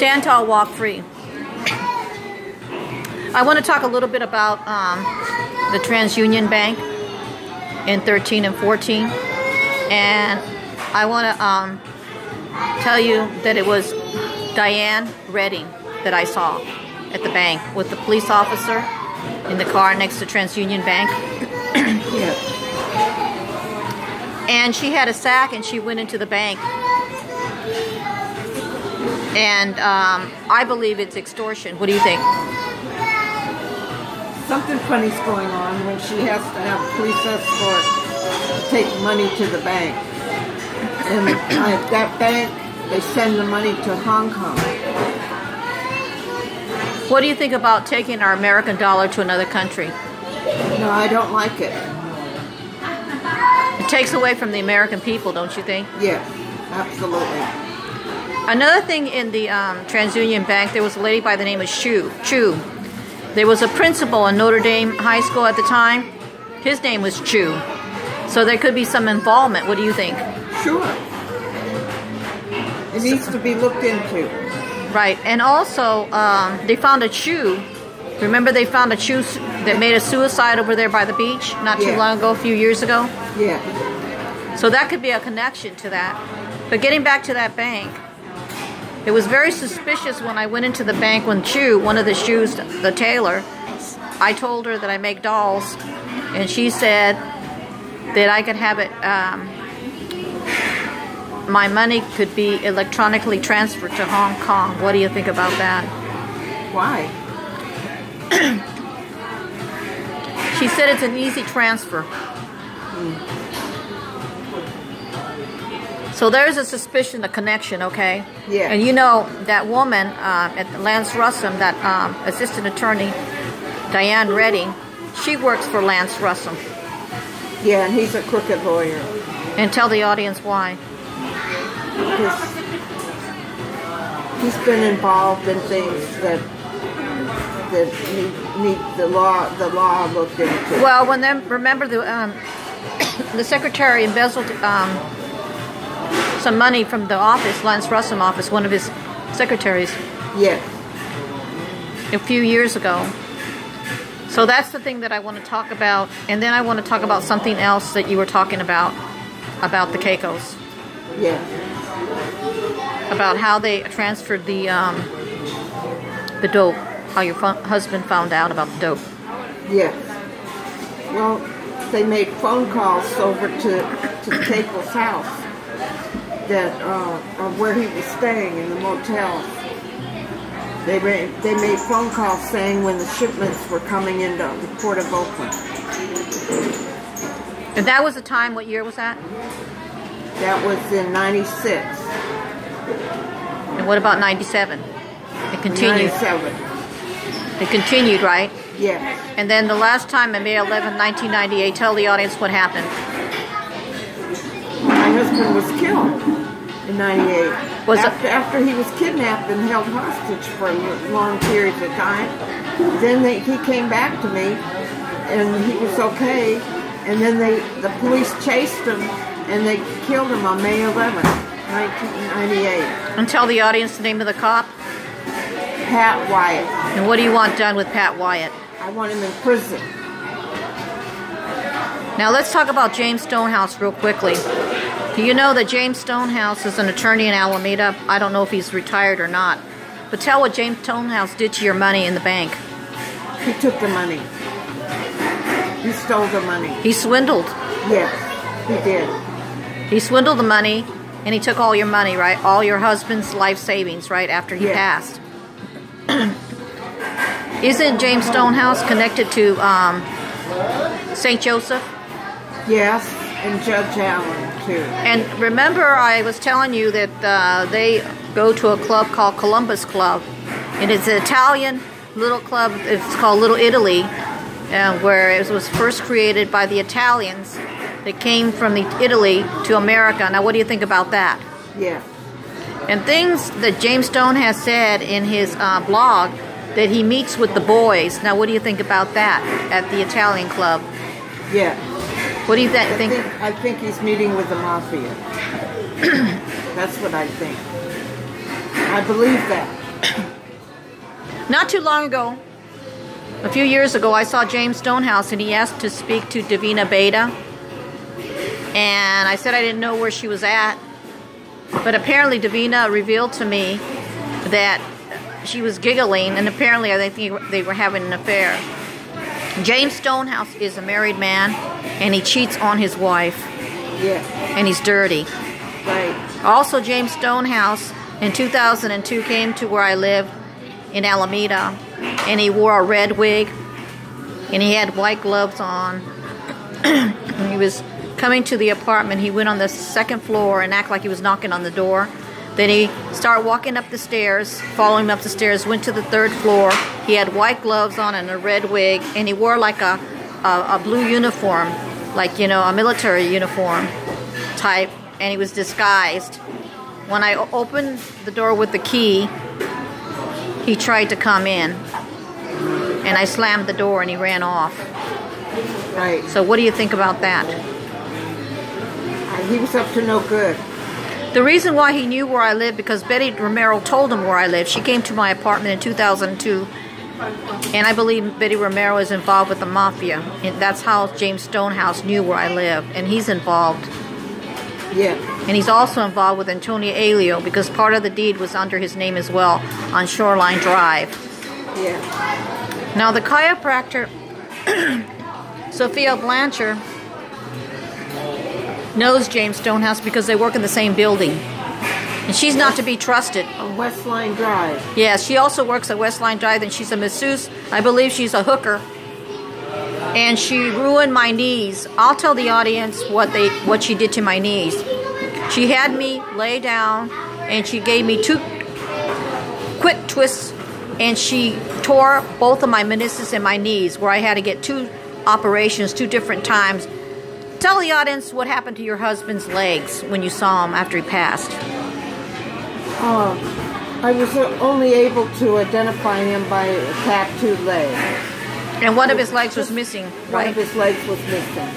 Stand tall, walk free. I want to talk a little bit about the TransUnion Bank in 13 and 14. And I want to tell you that it was Diane Redding that I saw at the bank with the police officer in the car next to TransUnion Bank. Yes. And she had a sack and she went into the bank. And I believe it's extortion. What do you think? Something funny's going on when she has to have a police escort to take money to the bank. And at that bank, they send the money to Hong Kong. What do you think about taking our American dollar to another country? No, I don't like it. It takes away from the American people, don't you think? Yes, absolutely. Another thing in the TransUnion Bank, there was a lady by the name of Chu. There was a principal in Notre Dame High School at the time. His name was Chu. So there could be some involvement. What do you think? Sure. It needs to be looked into. Right. And also, they found a Chu. Remember they found a Chu that made a suicide over there by the beach not too long ago, a few years ago? Yeah. So that could be a connection to that. But getting back to that bank, it was very suspicious when I went into the bank when Chu, one of the Chus, the tailor, I told her that I make dolls, and she said that I could have it, my money could be electronically transferred to Hong Kong. What do you think about that? Why? She said it's an easy transfer. So there's a suspicion, a connection, okay? Yeah. And you know, that woman at Lance Russum, that assistant attorney, Diane Redding, she works for Lance Russum. Yeah, and he's a crooked lawyer. And tell the audience why. Because he's been involved in things that need the law looked into. Well, when remember the secretary embezzled some money from the office, Lance Russum office, one of his secretaries. Yes. A few years ago. So that's the thing that I want to talk about. And then I want to talk about something else that you were talking about the Caicos. Yes. About how they transferred the dope. How your husband found out about the dope. Yes. Well, they made phone calls over to Caicos' house. That where he was staying in the motel. They made phone calls saying when the shipments were coming into the port of Oakland. And that was the time, what year was that? That was in 96. And what about 97? It continued. 97. It continued, right? Yes. And then the last time on May 11, 1998, tell the audience what happened. My husband was killed in 98. After he was kidnapped and held hostage for long periods of time. Then he came back to me, and he was okay. And then the police chased him, and they killed him on May 11, 1998. And tell the audience the name of the cop. Pat Wyatt. And what do you want done with Pat Wyatt? I want him in prison. Now let's talk about James Stonehouse real quickly. Do you know that James Stonehouse is an attorney in Alameda? I don't know if he's retired or not. But tell what James Stonehouse did to your money in the bank. He took the money. He stole the money. He swindled. Yes, he did. He swindled the money, and he took all your money, right? All your husband's life savings, right, after he passed. Isn't James Stonehouse connected to St. Joseph? Yes, and Judge Allen, too. And remember, I was telling you that they go to a club called Columbus Club. And it's an Italian little club. It's called Little Italy, where it was first created by the Italians that came from Italy to America. Now, what do you think about that? Yeah. And things that James Stone has said in his blog, that he meets with the boys. Now, what do you think about that at the Italian club? Yeah. What do you think? I think he's meeting with the mafia. That's what I think. I believe that. Not too long ago, a few years ago, I saw James Stonehouse, and he asked to speak to Davina Beta. And I said I didn't know where she was at. But apparently Davina revealed to me that she was giggling, and apparently I think they were having an affair. James Stonehouse is a married man, and he cheats on his wife. Yeah. And he's dirty. Right. Also, James Stonehouse in 2002 came to where I live in Alameda, and he wore a red wig, and he had white gloves on. And he was coming to the apartment. He went on the second floor and acted like he was knocking on the door. Then he started walking up the stairs, following him up the stairs, went to the third floor. He had white gloves on and a red wig, and he wore like a blue uniform, like, you know, a military uniform type, and he was disguised. When I opened the door with the key, he tried to come in, and I slammed the door and he ran off. Right. So what do you think about that? He was up to no good. The reason why he knew where I lived, because Betty Romero told him where I lived. She came to my apartment in 2002, and I believe Betty Romero is involved with the mafia. And that's how James Stonehouse knew where I live, and he's involved. Yeah. And he's also involved with Antonio Alio, because part of the deed was under his name as well on Shoreline Drive. Yeah. Now the chiropractor, Sophia Blanchard, knows James Stonehouse because they work in the same building. And she's not to be trusted. On Westline Drive. Yeah, she also works at Westline Drive, and she's a masseuse. I believe she's a hooker. And she ruined my knees. I'll tell the audience what she did to my knees. She had me lay down, and she gave me 2 quick twists, and she tore both of my meniscus and my knees, where I had to get 2 operations 2 different times. Tell the audience what happened to your husband's legs when you saw him after he passed. I was only able to identify him by a tattooed leg. And one of his legs was missing, right? One of his legs was missing.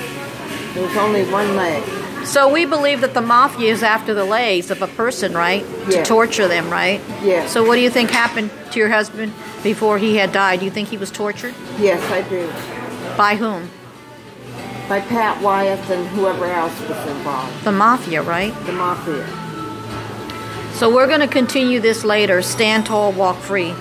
There was only one leg. So we believe that the mafia is after the legs of a person, right? Yeah. To torture them, right? Yeah. So what do you think happened to your husband before he had died? Do you think he was tortured? Yes, I do. By whom? By Pat Wyeth and whoever else was involved. The mafia, right? The mafia. So we're going to continue this later. Stand tall, walk free.